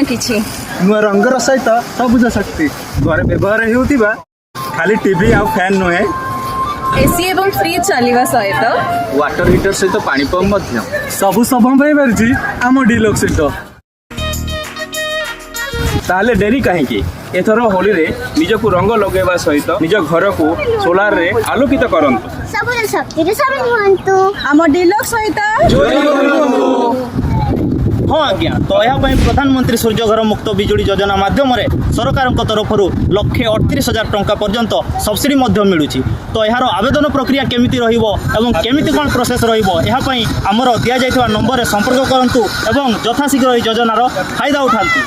किछि नुआ रंगर सहित सबुज शक्ति घर व्यवहार हेउतिबा खाली टीवी आ फैन नुहे एसी एवं फ्रिज चलिबा सहित वाटर हीटर सहित पानी पंप मध्य सबु सबम पाई परछि आम डिलक्स सीट ताले डेरी कहीं एथर होली रे निजकु रंग लगेबा सहित निज घर को सोलार रे आलोकित करंतु सबुज शक्ति सामिल हुअन्तु आम डिलक्स सहित हाँ आज्ञा तो यह प्रधानमंत्री सूर्यघर मुक्त बिजुली योजना माध्यम सरकार तरफ 1,38,000 टंका पर्यंत सब्सिडी मिलूँ तो यार आवेदन प्रक्रिया केमिति रहिबो एवं केमिति कोन प्रोसेस रहिबो यह पई हमर दिया जायथिबा नंबर रे संपर्क करंतु एवं यथाशीघ्र এই योजनार फायदा उठांतु।